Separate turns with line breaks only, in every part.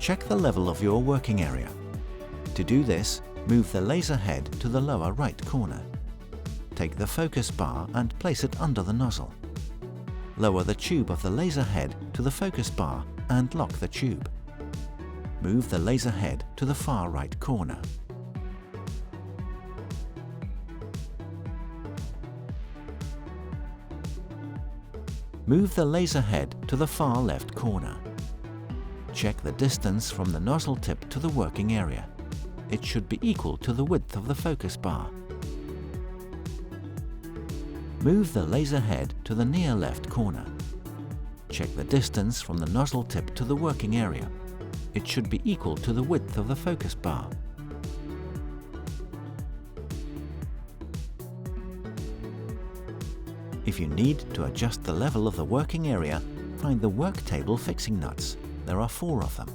Check the level of your working area. To do this, move the laser head to the lower right corner. Take the focus bar and place it under the nozzle. Lower the tube of the laser head to the focus bar and lock the tube. Move the laser head to the far right corner. Move the laser head to the far left corner. Check the distance from the nozzle tip to the working area. It should be equal to the width of the focus bar. Move the laser head to the near left corner. Check the distance from the nozzle tip to the working area. It should be equal to the width of the focus bar. If you need to adjust the level of the working area, find the work table fixing nuts. There are 4 of them.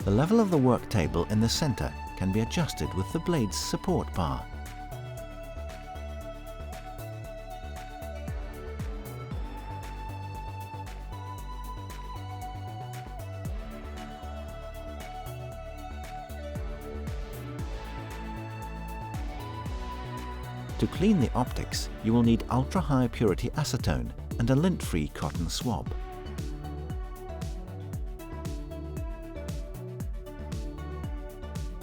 The level of the work table in the center can be adjusted with the blade's support bar. To clean the optics, you will need ultra-high purity acetone and a lint-free cotton swab.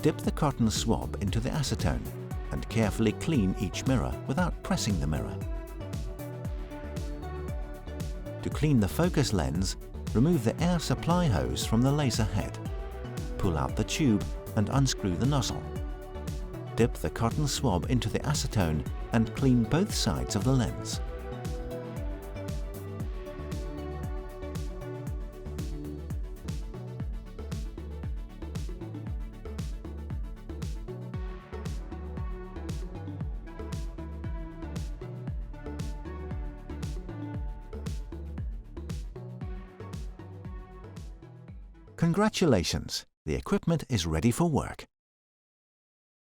Dip the cotton swab into the acetone and carefully clean each mirror without pressing the mirror. To clean the focus lens, remove the air supply hose from the laser head. Pull out the tube and unscrew the nozzle. Dip the cotton swab into the acetone and clean both sides of the lens. Congratulations! The equipment is ready for work.